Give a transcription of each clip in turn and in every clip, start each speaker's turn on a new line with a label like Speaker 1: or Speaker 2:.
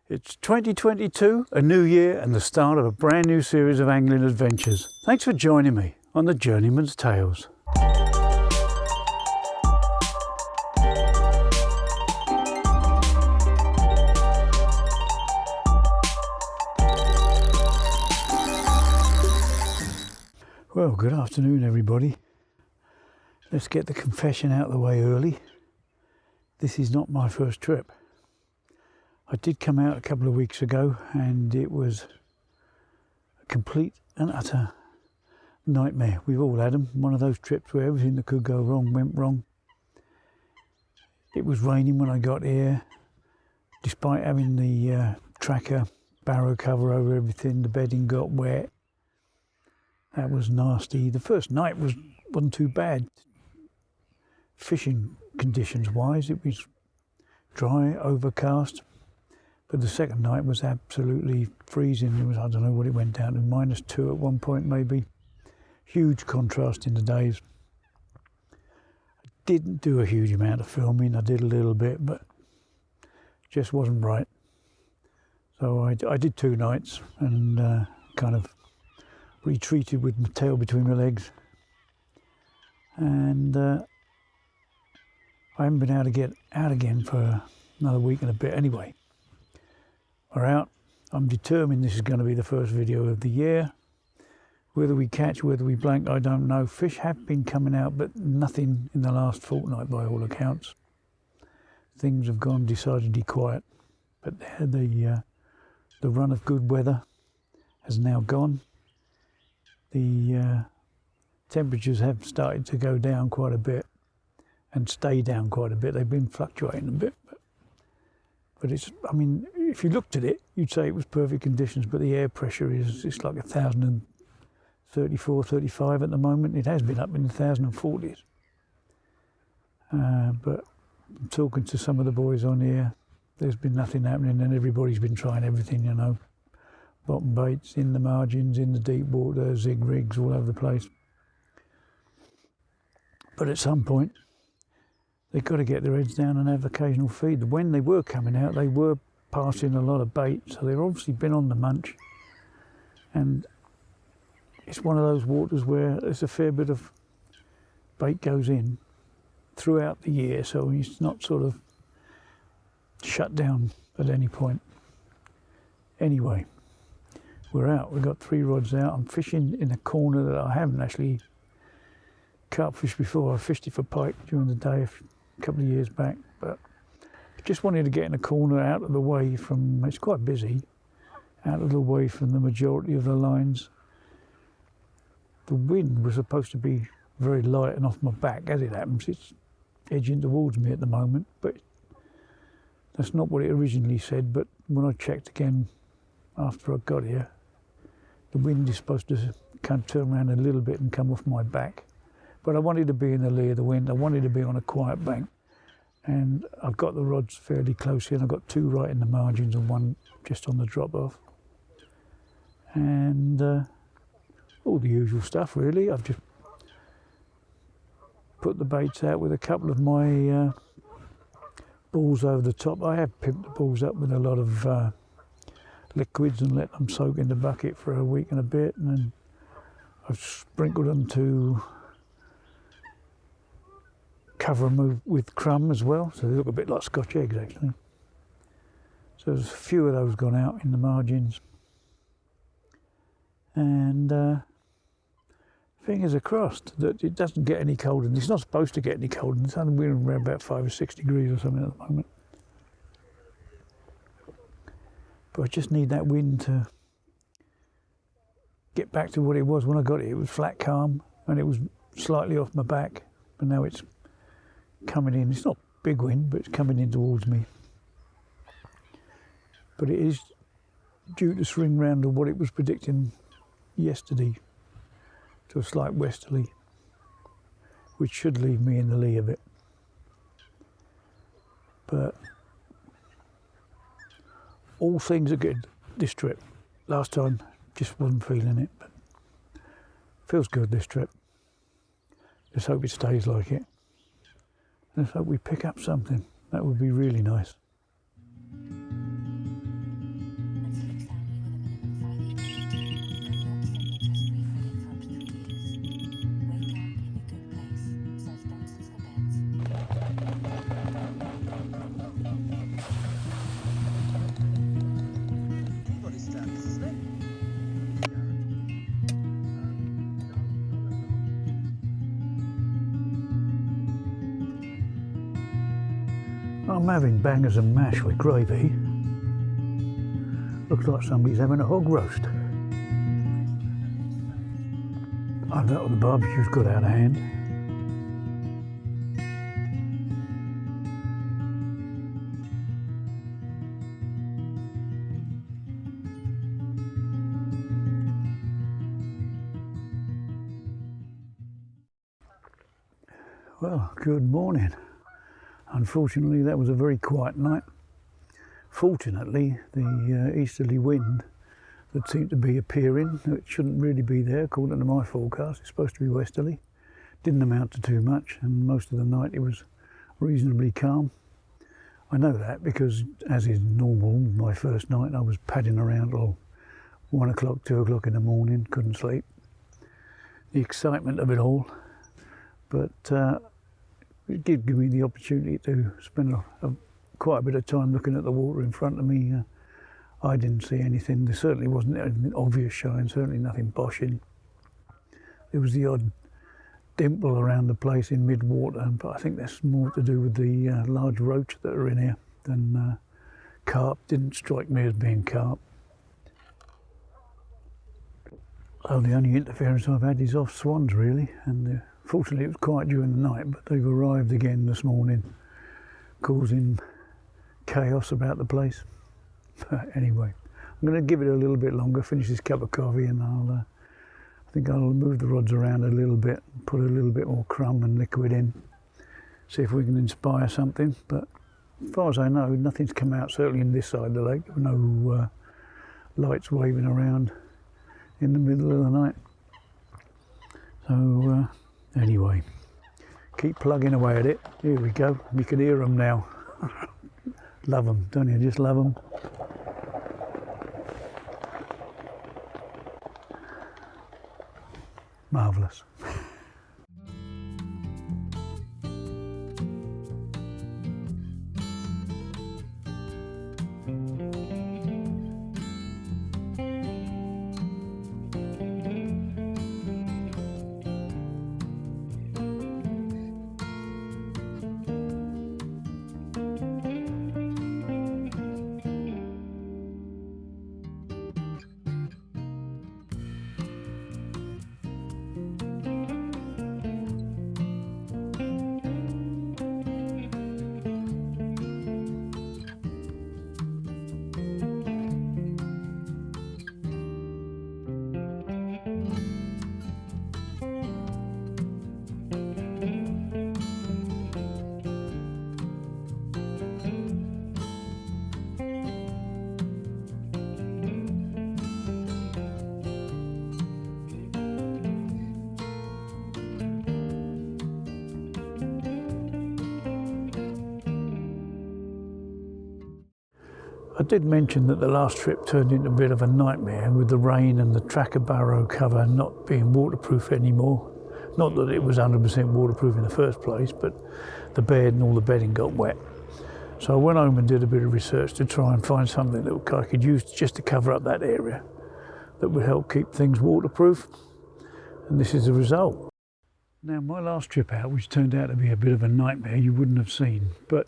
Speaker 1: It's 2022, a new year and the start of a brand new series of angling adventures. Thanks for joining me on the Journeyman's Tales. Well, good afternoon everybody. Let's get the confession out of the way early. This is not my first trip. I did come out a couple of weeks ago and it was a complete and utter nightmare. We've all had them. One of those trips where everything that could go wrong went wrong. It was raining when I got here. Despite having the tracker barrow cover over everything, the bedding got wet. That was nasty. The first night wasn't too bad. Fishing conditions wise, it was dry, overcast. But the second night was absolutely freezing. It was, I don't know what it went down to, -2 at one point maybe. Huge contrast in the days. I didn't do a huge amount of filming. I did a little bit, but just wasn't right. So I did 2 nights and kind of retreated with my tail between my legs. And I haven't been able to get out again for another week and a bit anyway. We're out. I'm determined this is going to be the first video of the year. Whether we catch, whether we blank, I don't know. Fish have been coming out, but nothing in the last fortnight by all accounts. Things have gone decidedly quiet. But the run of good weather has now gone. The temperatures have started to go down quite a bit and stay down quite a bit. They've been fluctuating a bit. But it's, I mean, if you looked at it, you'd say it was perfect conditions, but the air pressure it's like 1,034, 35 at the moment. It has been up in the 1,040s. But I'm talking to some of the boys on here, there's been nothing happening and everybody's been trying everything, you know. Bottom baits, in the margins, in the deep water, zig rigs all over the place. But at some point, they've got to get their heads down and have occasional feed. When they were coming out, they were passing a lot of bait, so they've obviously been on the munch. And it's one of those waters where there's a fair bit of bait goes in throughout the year, so it's not sort of shut down at any point. Anyway, we're out. We've got 3 rods out. I'm fishing in a corner that I haven't actually carp fished before. I fished it for pike during the day a couple of years back, but I just wanted to get in a corner out of the way from, it's quite busy, out of the way from the majority of the lines. The wind was supposed to be very light and off my back. As it happens, it's edging towards me at the moment, but that's not what it originally said. But when I checked again after I got here, the wind is supposed to kind of turn around a little bit and come off my back. But I wanted to be in the lee of the wind. I wanted to be on a quiet bank. And I've got the rods fairly close here. I've got 2 right in the margins and 1 just on the drop off. And all the usual stuff really. I've just put the baits out with a couple of my balls over the top. I have pimped the balls up with a lot of liquids and let them soak in the bucket for a week and a bit. And then I've sprinkled them to cover them with crumb as well, so they look a bit like Scotch eggs actually. So there's a few of those gone out in the margins, and fingers are crossed that it doesn't get any colder. It's not supposed to get any colder. It's only around about 5 or 6 degrees or something at the moment. But I just need that wind to get back to what it was when I got it. It was flat calm and it was slightly off my back, but now it's coming in. It's not big wind, but it's coming in towards me. But it is due to swing round to what it was predicting yesterday, to a slight westerly, which should leave me in the lee of it. But all things are good this trip. Last time just wasn't feeling it, but feels good this trip. Let's hope it stays like it. Let's hope we pick up something. That would be really nice. I'm having bangers and mash with gravy. Looks like somebody's having a hog roast. I know the barbecue's got out of hand. Well, good morning. Unfortunately, that was a very quiet night. Fortunately, the easterly wind that seemed to be appearing, it shouldn't really be there according to my forecast, it's supposed to be westerly, didn't amount to too much, and most of the night it was reasonably calm. I know that because, as is normal, my first night I was padding around till 1 o'clock, 2 o'clock in the morning, couldn't sleep. The excitement of it all, but it did give me the opportunity to spend quite a bit of time looking at the water in front of me. I didn't see anything. There certainly wasn't anything obvious showing, certainly nothing boshing. There was the odd dimple around the place in mid-water, but I think that's more to do with the large roach that are in here than carp. Didn't strike me as being carp. So the only interference I've had is off swans really, and fortunately it was quiet during the night, but they've arrived again this morning, causing chaos about the place. But anyway, I'm going to give it a little bit longer, finish this cup of coffee, and I think I'll move the rods around a little bit, put a little bit more crumb and liquid in, see if we can inspire something. But as far as I know, nothing's come out, certainly in this side of the lake. No lights waving around in the middle of the night. So anyway, keep plugging away at it. Here we go, you can hear them now. Love them, don't you? Just love them. Marvellous. I did mention that the last trip turned into a bit of a nightmare with the rain and the tracker barrow cover not being waterproof anymore. Not that it was 100% waterproof in the first place, but the bed and all the bedding got wet. So I went home and did a bit of research to try and find something that I could use just to cover up that area that would help keep things waterproof. And this is the result. Now, my last trip out, which turned out to be a bit of a nightmare, you wouldn't have seen, but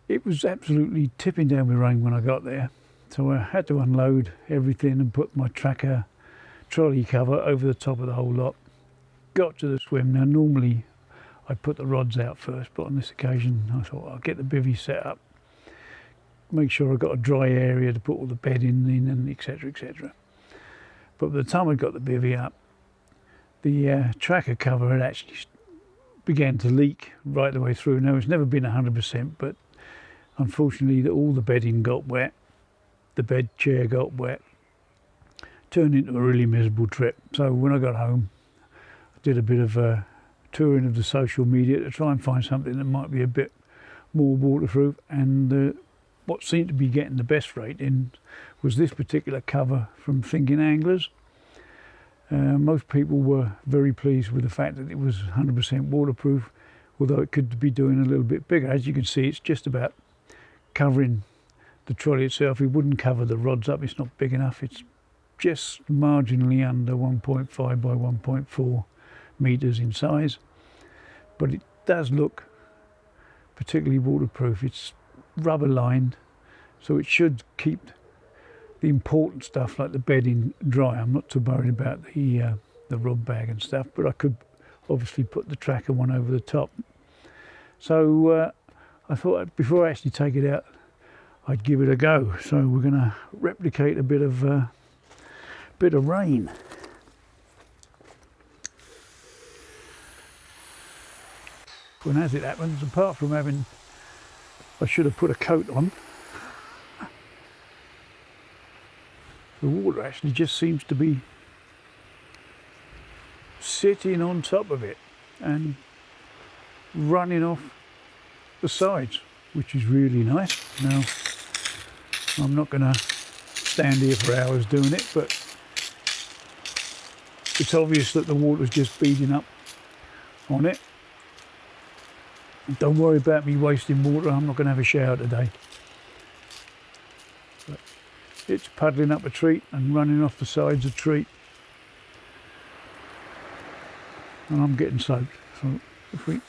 Speaker 1: it was absolutely tipping down with rain when I got there. So I had to unload everything and put my tracker trolley cover over the top of the whole lot. Got to the swim. Now normally I put the rods out first, but on this occasion I thought I'll get the bivvy set up, make sure I've got a dry area to put all the bedding in and etc, etc. But by the time I got the bivvy up, the tracker cover had actually began to leak right the way through. Now it's never been 100%, but unfortunately all the bedding got wet, the bed chair got wet, turned into a really miserable trip. So when I got home, I did a bit of a touring of the social media to try and find something that might be a bit more waterproof, and what seemed to be getting the best rating was this particular cover from Thinking Anglers. Most people were very pleased with the fact that it was 100% waterproof, although it could be doing a little bit bigger. As you can see, it's just about covering the trolley itself. It wouldn't cover the rods up, it's not big enough. It's just marginally under 1.5 by 1.4 meters in size, but it does look particularly waterproof. It's rubber lined, so it should keep the important stuff like the bedding dry. I'm not too worried about the rod bag and stuff, but I could obviously put the tracker one over the top. So I thought before I actually take it out, I'd give it a go. So we're going to replicate a bit of rain. When as it happens, apart from having, I should have put a coat on, the water actually just seems to be sitting on top of it and running off the sides, which is really nice. Now, I'm not going to stand here for hours doing it, but it's obvious that the water's just beating up on it. Don't worry about me wasting water, I'm not going to have a shower today. But it's puddling up a treat and running off the sides of the treat. And I'm getting soaked. So if we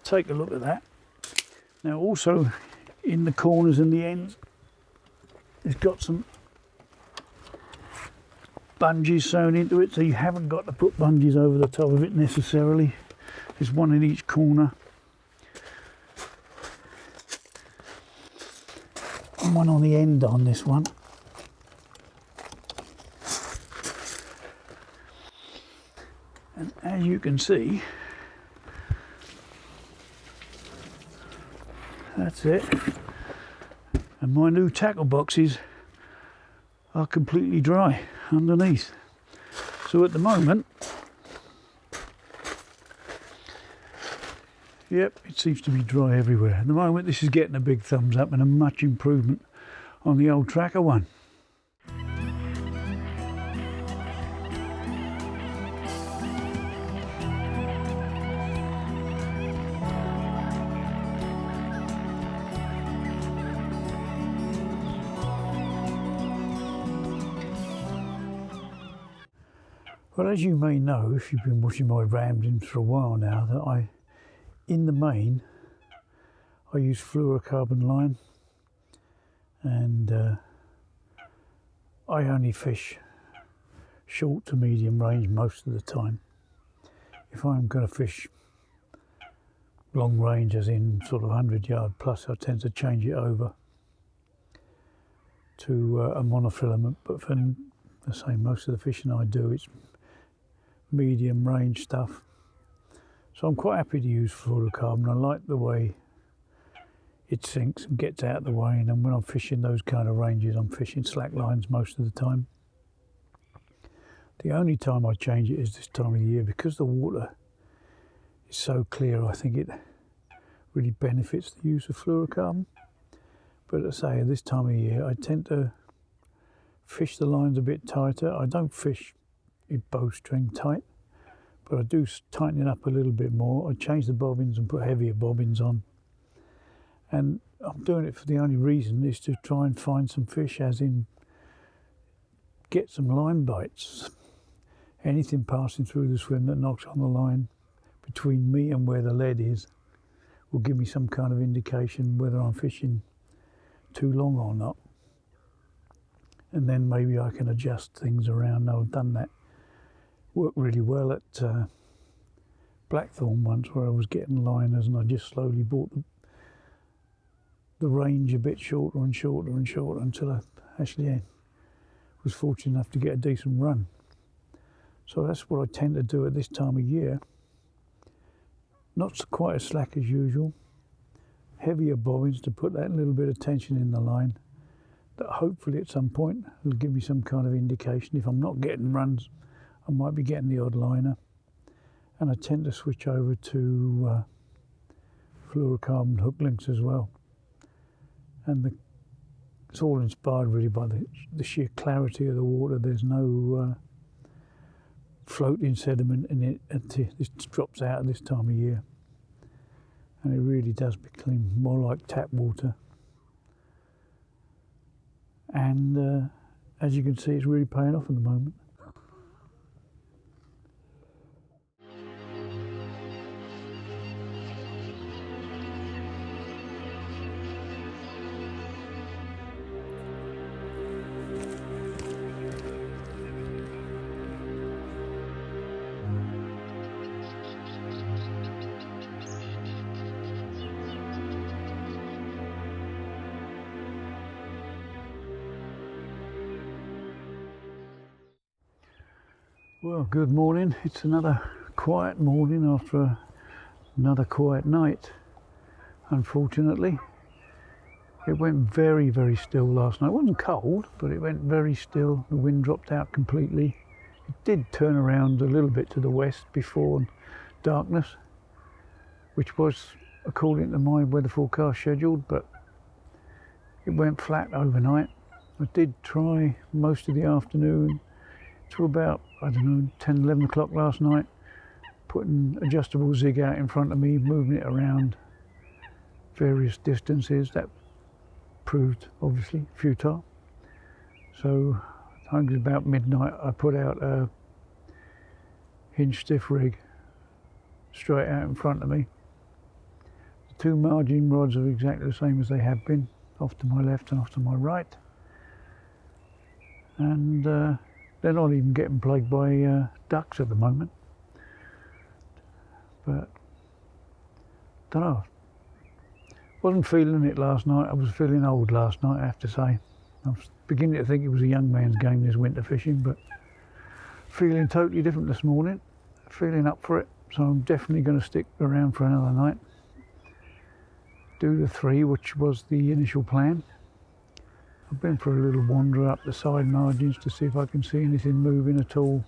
Speaker 1: take a look at that. Now also in the corners and the ends, it's got some bungees sewn into it, so you haven't got to put bungees over the top of it necessarily. There's one in each corner. And one on the end on this one. And as you can see, that's it. And my new tackle boxes are completely dry underneath. So at the moment, yep, it seems to be dry everywhere. At the moment, this is getting a big thumbs up and a much improvement on the old tracker one. Well, as you may know, if you've been watching my ramblings for a while now, that in the main, I use fluorocarbon line, and I only fish short to medium range most of the time. If I'm going to fish long range, as in sort of 100-yard plus, I tend to change it over to a monofilament. But for the same, most of the fishing I do, it's medium range stuff. So I'm quite happy to use fluorocarbon. I like the way it sinks and gets out of the way, and then when I'm fishing those kind of ranges, I'm fishing slack lines most of the time. The only time I change it is this time of year, because the water is so clear. I think it really benefits the use of fluorocarbon. But as I say, this time of year, I tend to fish the lines a bit tighter. I don't fish it bowstring tight, but I do tighten it up a little bit more. I change the bobbins and put heavier bobbins on, and I'm doing it for the only reason is to try and find some fish, as in get some line bites. Anything passing through the swim that knocks on the line between me and where the lead is will give me some kind of indication whether I'm fishing too long or not, and then maybe I can adjust things around. Now, I've done that. Worked really well at Blackthorn once, where I was getting liners and I just slowly brought the range a bit shorter and shorter and shorter until I actually was fortunate enough to get a decent run. So that's what I tend to do at this time of year. Not quite as slack as usual. Heavier bobbins to put that little bit of tension in the line, that hopefully at some point will give me some kind of indication. If I'm not getting runs, I might be getting the odd liner. And I tend to switch over to fluorocarbon hook links as well. And it's all inspired really by the sheer clarity of the water. There's no floating sediment in it until this drops out at this time of year. And it really does become more like tap water. And as you can see, it's really paying off at the moment. Well, good morning. It's another quiet morning after another quiet night. Unfortunately, it went very, very still last night. It wasn't cold, but it went very still. The wind dropped out completely. It did turn around a little bit to the west before darkness, which was according to my weather forecast scheduled, but it went flat overnight. I did try most of the afternoon to about, I don't know, 10, 11 o'clock last night, putting adjustable zig out in front of me, moving it around various distances. That proved obviously futile. So I think it was about midnight I put out a hinge stiff rig straight out in front of me. The two margin rods are exactly the same as they have been, off to my left and off to my right. And they're not even getting plagued by ducks at the moment. But, don't know. Wasn't feeling it last night. I was feeling old last night, I have to say. I was beginning to think it was a young man's game, this winter fishing, but feeling totally different this morning. Feeling up for it. So I'm definitely going to stick around for another night. Do the 3, which was the initial plan. I've been for a little wander up the side margins to see if I can see anything moving at all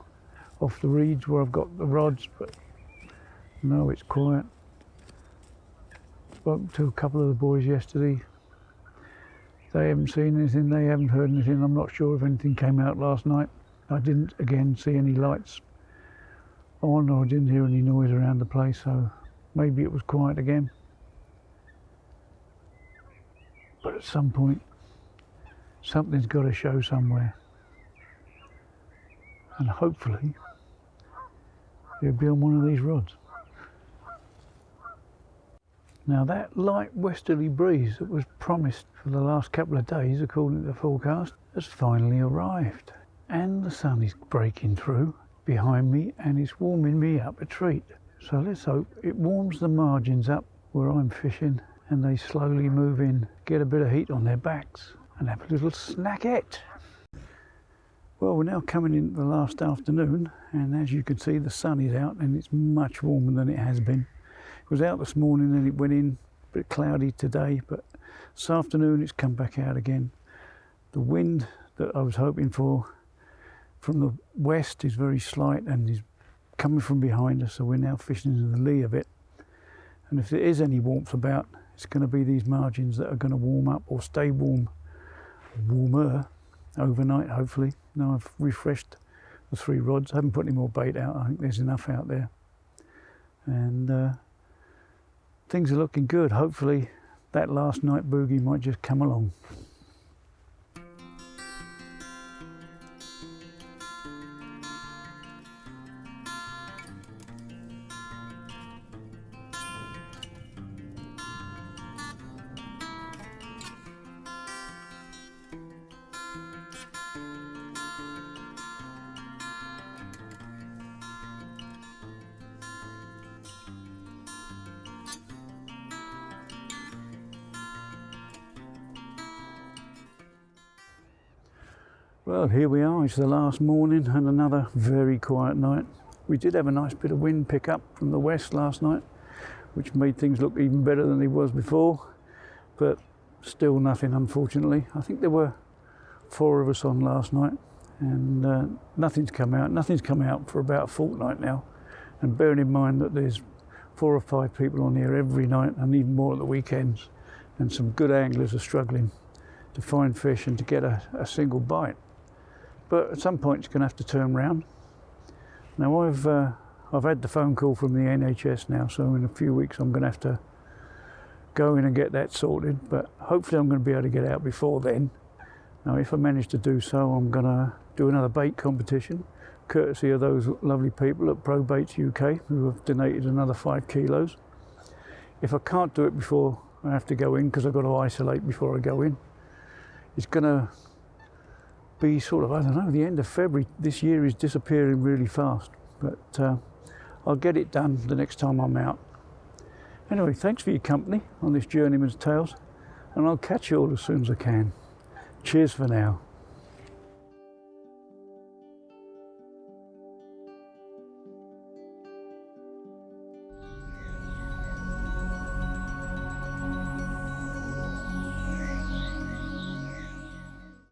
Speaker 1: off the reeds where I've got the rods, but no, it's quiet. Spoke to a couple of the boys yesterday. They haven't seen anything, they haven't heard anything. I'm not sure if anything came out last night. I didn't again see any lights on, or I didn't hear any noise around the place, so maybe it was quiet again. But at some point something's got to show somewhere, and hopefully it'll be on one of these rods. Now that light westerly breeze that was promised for the last couple of days according to the forecast has finally arrived, and the sun is breaking through behind me and it's warming me up a treat. So let's hope it warms the margins up where I'm fishing and they slowly move in, get a bit of heat on their backs and have a little snackette. Well, we're now coming into the last afternoon, and as you can see the sun is out and it's much warmer than it has been. It was out this morning and it went in a bit cloudy today, but this afternoon it's come back out again. The wind that I was hoping for from the west is very slight and is coming from behind us, so we're now fishing in the lee of it. And if there is any warmth about, it's going to be these margins that are going to warm up or stay warmer overnight, hopefully. Now I've refreshed the 3 rods. I haven't put any more bait out. I think there's enough out there. And things are looking good. Hopefully that last night boogie might just come along. Well, here we are. It's the last morning and another very quiet night. We did have a nice bit of wind pick up from the west last night, which made things look even better than they was before, but still nothing, unfortunately. I think there were 4 of us on last night, and nothing's come out. Nothing's come out for about a fortnight now, and bearing in mind that there's 4 or 5 people on here every night and even more at the weekends, and some good anglers are struggling to find fish and to get a single bite. But at some point it's going to have to turn round. Now I've had the phone call from the NHS now, so in a few weeks I'm going to have to go in and get that sorted, but hopefully I'm going to be able to get out before then. Now if I manage to do so, I'm going to do another bait competition, courtesy of those lovely people at Pro Baits UK who have donated another 5 kilos. If I can't do it before I have to go in, because I've got to isolate before I go in, it's going to be sort of, I don't know, the end of February. This year is disappearing really fast, but I'll get it done the next time I'm out. Anyway, thanks for your company on this Journeyman's Tales, and I'll catch you all as soon as I can. Cheers for now.